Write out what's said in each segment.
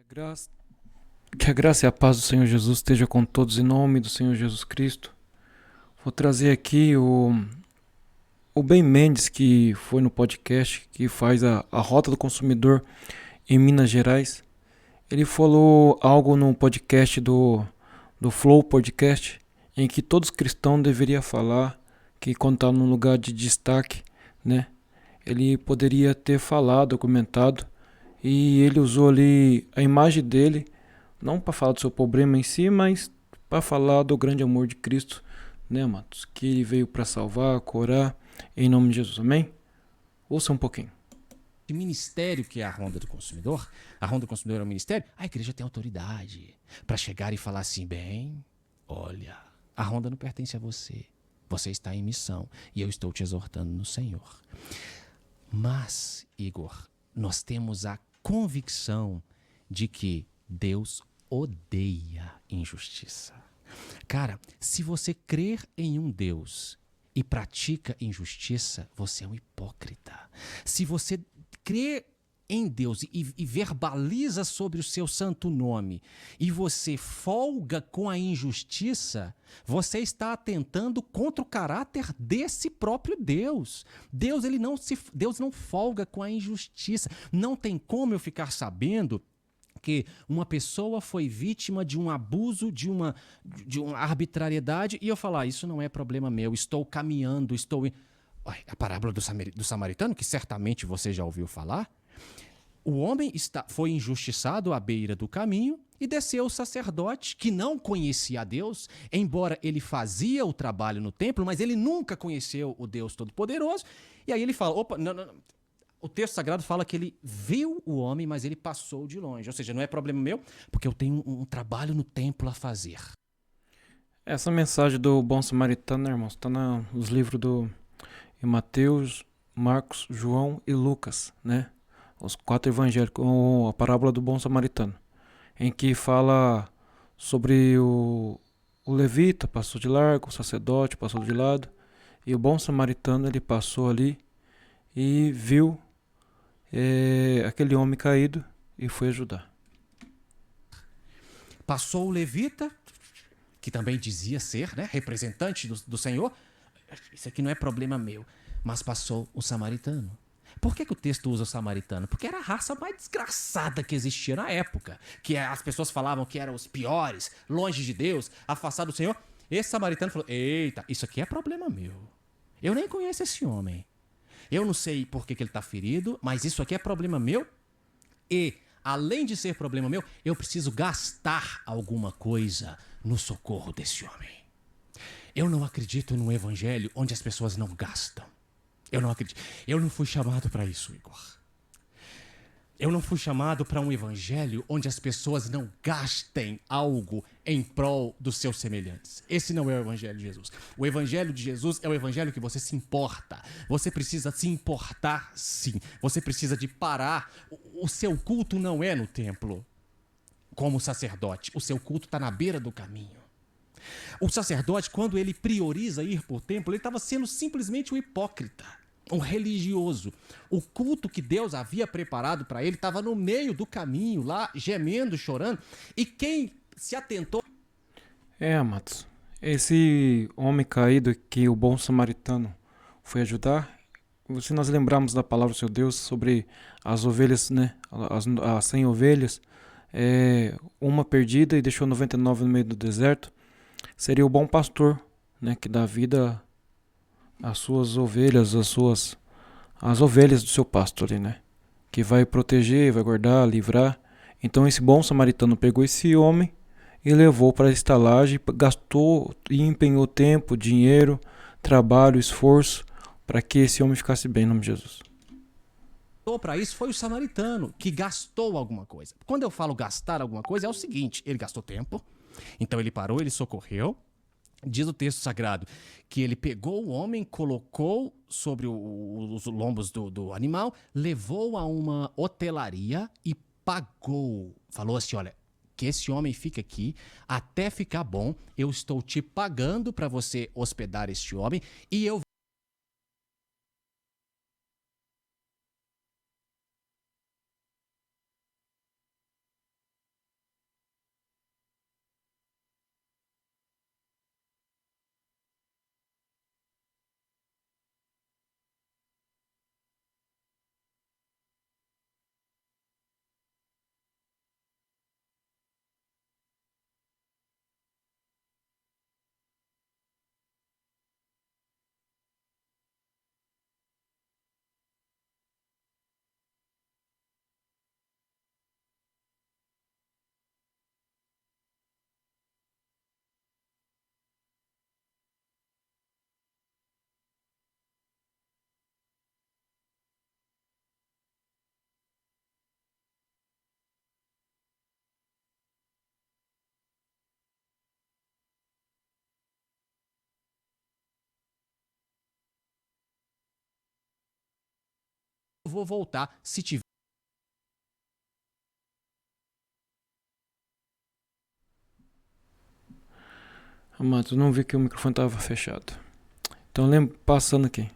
Graça- Que a graça e a paz do Senhor Jesus esteja com todos em nome do Senhor Jesus Cristo. Vou trazer aqui o Ben Mendes, que foi no podcast, que faz a Rota do Consumidor em Minas Gerais. Ele falou algo no podcast do Flow Podcast, em que todos cristãos deveriam falar, que quando está num lugar de destaque, né? Ele poderia ter falado, comentado, e ele usou ali a imagem dele não para falar do seu problema em si, mas para falar do grande amor de Cristo, né, Matos? Que ele veio para salvar, curar, em nome de Jesus, amém? Ouça um pouquinho. De ministério que é a Ronda do Consumidor é um ministério, a igreja tem autoridade para chegar e falar assim, bem, olha, a Ronda não pertence a você, você está em missão e eu estou te exortando no Senhor. Mas, Igor, nós temos a convicção de que Deus odeia injustiça. Cara, se você crer em um Deus e pratica injustiça, você é um hipócrita. Se você crê em Deus e verbaliza sobre o seu santo nome e você folga com a injustiça, você está atentando contra o caráter desse próprio Deus. Deus não folga com a injustiça. Não tem como eu ficar sabendo que uma pessoa foi vítima de um abuso, de uma arbitrariedade, e eu falar, isso não é problema meu, estou caminhando, A parábola do samaritano, que certamente você já ouviu falar, o homem foi injustiçado à beira do caminho e desceu o sacerdote, que não conhecia a Deus, embora ele fazia o trabalho no templo, mas ele nunca conheceu o Deus Todo-Poderoso, e aí ele fala, opa, não. O texto sagrado fala que ele viu o homem, mas ele passou de longe. Ou seja, não é problema meu, porque eu tenho um trabalho no templo a fazer. Essa mensagem do bom samaritano, né, irmãos, está nos livros em Mateus, Marcos, João e Lucas, né? Os 4 evangelhos, com a parábola do bom samaritano, em que fala sobre o levita passou de largo, o sacerdote passou de lado, e o bom samaritano ele passou ali e viu aquele homem caído e foi ajudar. Passou o levita, que também dizia ser, né, representante do Senhor. Isso aqui não é problema meu. Mas passou o samaritano. Por que o texto usa o samaritano? Porque era a raça mais desgraçada que existia na época. Que as pessoas falavam que eram os piores, longe de Deus, afastados do Senhor. Esse samaritano falou, eita, isso aqui é problema meu. Eu nem conheço esse homem. Eu não sei por que ele está ferido, mas isso aqui é problema meu. E, além de ser problema meu, eu preciso gastar alguma coisa no socorro desse homem. Eu não acredito num evangelho onde as pessoas não gastam. Eu não acredito. Eu não fui chamado para isso, Igor. Eu não fui chamado para um evangelho onde as pessoas não gastem algo em prol dos seus semelhantes. Esse não é o evangelho de Jesus. O evangelho de Jesus é o evangelho que você se importa. Você precisa se importar, sim. Você precisa de parar. O seu culto não é no templo, como sacerdote. O seu culto está na beira do caminho. O sacerdote, quando ele prioriza ir por templo, ele estava sendo simplesmente um hipócrita, um religioso. O culto que Deus havia preparado para ele estava no meio do caminho, lá gemendo, chorando. E quem se atentou... Matos, esse homem caído que o bom samaritano foi ajudar, se nós lembrarmos da palavra do seu Deus sobre as ovelhas, né, as 100 ovelhas, uma perdida e deixou 99 no meio do deserto, seria o bom pastor, né, que dá vida às suas ovelhas, as ovelhas do seu pasto ali, né, que vai proteger, vai guardar, livrar. Então esse bom samaritano pegou esse homem e levou para a estalagem, gastou e empenhou tempo, dinheiro, trabalho, esforço para que esse homem ficasse bem em nome de Jesus. Para isso foi o samaritano que gastou alguma coisa. Quando eu falo gastar alguma coisa, é o seguinte: ele gastou tempo, então ele parou, ele socorreu. Diz o texto sagrado que ele pegou o homem, colocou sobre os lombos do animal, levou a uma hotelaria e pagou. Falou assim: olha, que esse homem fique aqui até ficar bom. Eu estou te pagando para você hospedar este homem e eu vou voltar se tiver. Amados, eu não vi que o microfone estava fechado. Então, passando aqui.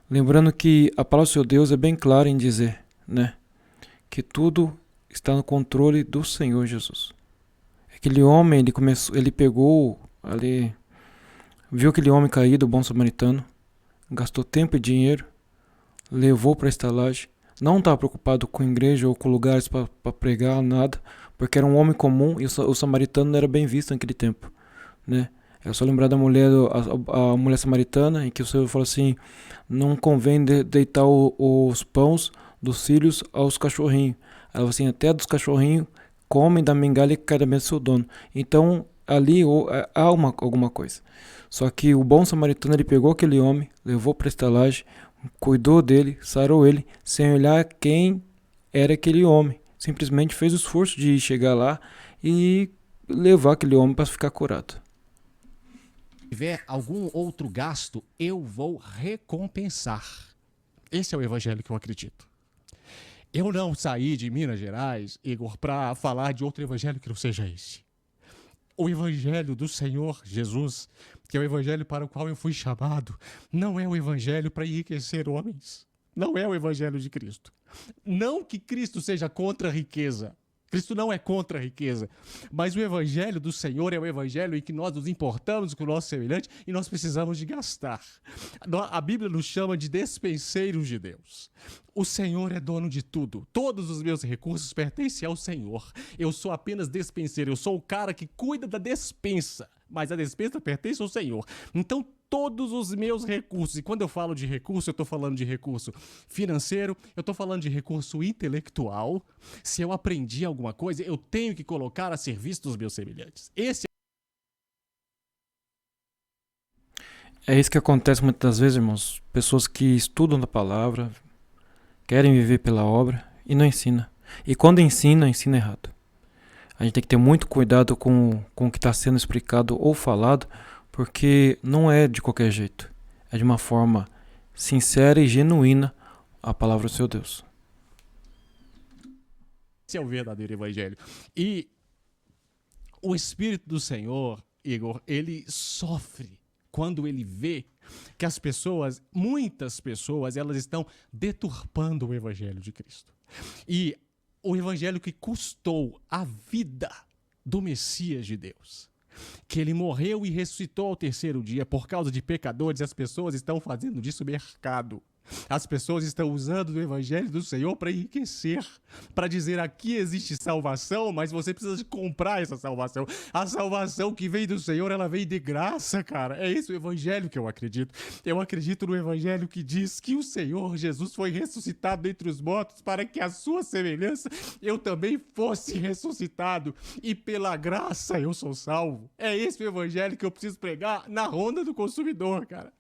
Lembrando que a palavra do seu Deus é bem clara em dizer, né, que tudo está no controle do Senhor Jesus. Aquele homem, ele pegou ali, viu aquele homem caído, o bom samaritano, gastou tempo e dinheiro, levou para a estalagem, não estava preocupado com igreja ou com lugares para pregar, nada, porque era um homem comum e o samaritano não era bem visto naquele tempo, né? É só lembrar da mulher, a mulher samaritana, em que o Senhor falou assim, não convém deitar os pães dos filhos aos cachorrinhos. Ela falou assim, até dos cachorrinhos comem da migalha que cai da mesa do seu dono. Então, ali há alguma coisa. Só que o bom samaritano, ele pegou aquele homem, levou para a estalagem, cuidou dele, sarou ele, sem olhar quem era aquele homem. Simplesmente fez o esforço de chegar lá e levar aquele homem para ficar curado. Se tiver algum outro gasto, eu vou recompensar. Esse é o evangelho que eu acredito. Eu não saí de Minas Gerais, Igor, para falar de outro evangelho que não seja esse. O evangelho do Senhor Jesus, que é o evangelho para o qual eu fui chamado, não é o evangelho para enriquecer homens. Não é o evangelho de Cristo. Não que Cristo seja contra a riqueza. Cristo não é contra a riqueza, mas o evangelho do Senhor é o evangelho em que nós nos importamos com o nosso semelhante e nós precisamos de gastar. A Bíblia nos chama de despenseiros de Deus. O Senhor é dono de tudo. Todos os meus recursos pertencem ao Senhor. Eu sou apenas despenseiro, eu sou o cara que cuida da despensa, mas a despensa pertence ao Senhor. Então, todos os meus recursos, e quando eu falo de recurso, eu estou falando de recurso financeiro, eu estou falando de recurso intelectual. Se eu aprendi alguma coisa, eu tenho que colocar a serviço dos meus semelhantes. É isso que acontece muitas das vezes, irmãos. Pessoas que estudam a palavra, querem viver pela obra e não ensinam. E quando ensina errado. A gente tem que ter muito cuidado com o que está sendo explicado ou falado, porque não é de qualquer jeito. É de uma forma sincera e genuína a palavra do seu Deus. Esse é o verdadeiro evangelho. E o Espírito do Senhor, Igor, ele sofre quando ele vê que as pessoas, muitas pessoas, elas estão deturpando o evangelho de Cristo. E o evangelho que custou a vida do Messias de Deus, que ele morreu e ressuscitou ao terceiro dia por causa de pecadores, as pessoas estão fazendo disso mercado. As pessoas estão usando o evangelho do Senhor para enriquecer, para dizer aqui existe salvação, mas você precisa de comprar essa salvação. A salvação que vem do Senhor, ela vem de graça, cara. É esse o evangelho que eu acredito. Eu acredito no evangelho que diz que o Senhor Jesus foi ressuscitado dentre os mortos para que a sua semelhança eu também fosse ressuscitado e pela graça eu sou salvo. É esse o evangelho que eu preciso pregar na ronda do consumidor, cara.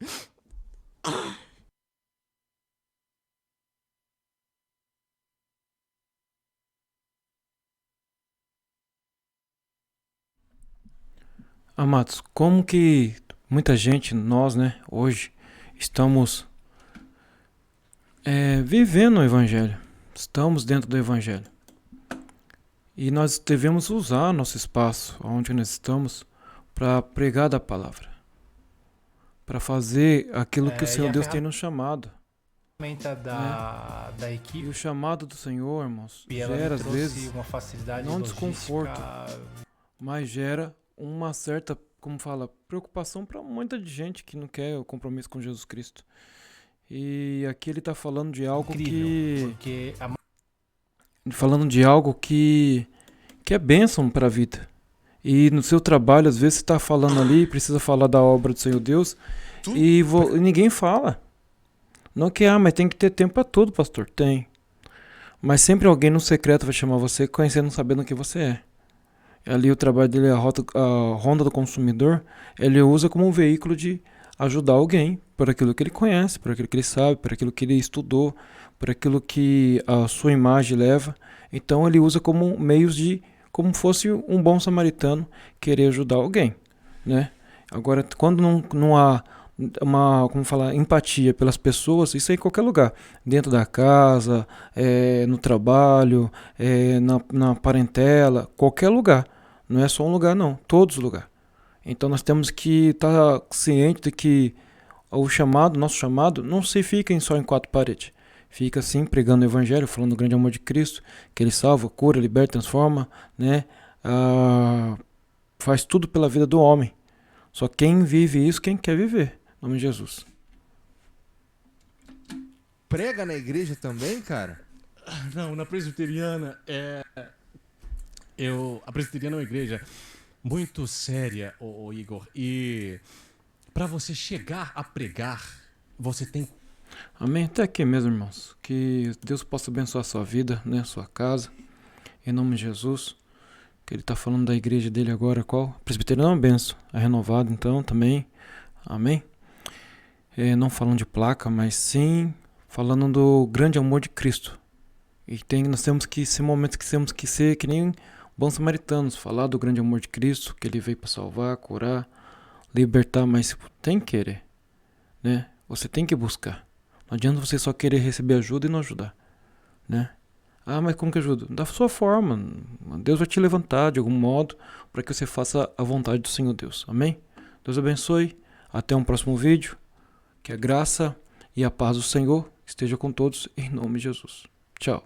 Amados, como que muita gente, nós, né, hoje, estamos vivendo o Evangelho, estamos dentro do Evangelho. E nós devemos usar nosso espaço, onde nós estamos, para pregar da palavra, para fazer aquilo que o Senhor Deus tem nos chamado. Da equipe. E o chamado do Senhor, irmãos, gera às vezes uma facilidade não desconforto, mas gera uma certa, como fala, preocupação para muita gente que não quer o compromisso com Jesus Cristo. E aqui ele está falando de algo que é bênção para a vida. E no seu trabalho, às vezes você está falando ali, precisa falar da obra do Senhor Deus, e ninguém fala. Não que, mas tem que ter tempo para tudo, pastor. Tem. Mas sempre alguém no secreto vai chamar você, conhecendo, sabendo quem você é. Ali o trabalho dele, a ronda do consumidor, ele usa como um veículo de ajudar alguém por aquilo que ele conhece, por aquilo que ele sabe, por aquilo que ele estudou, por aquilo que a sua imagem leva. Então ele usa como meios de, como fosse um bom samaritano querer ajudar alguém, né? Agora, quando não como falar, empatia pelas pessoas, isso é em qualquer lugar, dentro da casa, no trabalho, na parentela, qualquer lugar, não é só um lugar não, todos os lugares. Então nós temos que estar ciente de que nosso chamado, não se fica só em quatro paredes. Fica assim, pregando o evangelho, falando do grande amor de Cristo, que ele salva, cura, liberta, transforma, né? Faz tudo pela vida do homem. Só quem vive isso, quem quer viver. Em nome de Jesus. Prega na igreja também, cara? Não, na presbiteriana a presbiteriana é uma igreja muito séria, ô Igor. E para você chegar a pregar, você tem. Amém? Até aqui mesmo, irmãos. Que Deus possa abençoar a sua vida, né? A sua casa. Em nome de Jesus. Que ele está falando da igreja dele agora, qual? Presbiteriano é uma benção. É renovado, então, também. Amém? Não falando de placa, mas sim falando do grande amor de Cristo. E nós temos que ser momentos que temos que ser que nem bons samaritanos, falar do grande amor de Cristo, que ele veio para salvar, curar, libertar, mas tem que querer, né? Você tem que buscar. Não adianta você só querer receber ajuda e não ajudar, né? Ah, mas como que ajuda? Da sua forma. Deus vai te levantar de algum modo para que você faça a vontade do Senhor Deus. Amém? Deus abençoe. Até um próximo vídeo. Que a graça e a paz do Senhor esteja com todos em nome de Jesus. Tchau.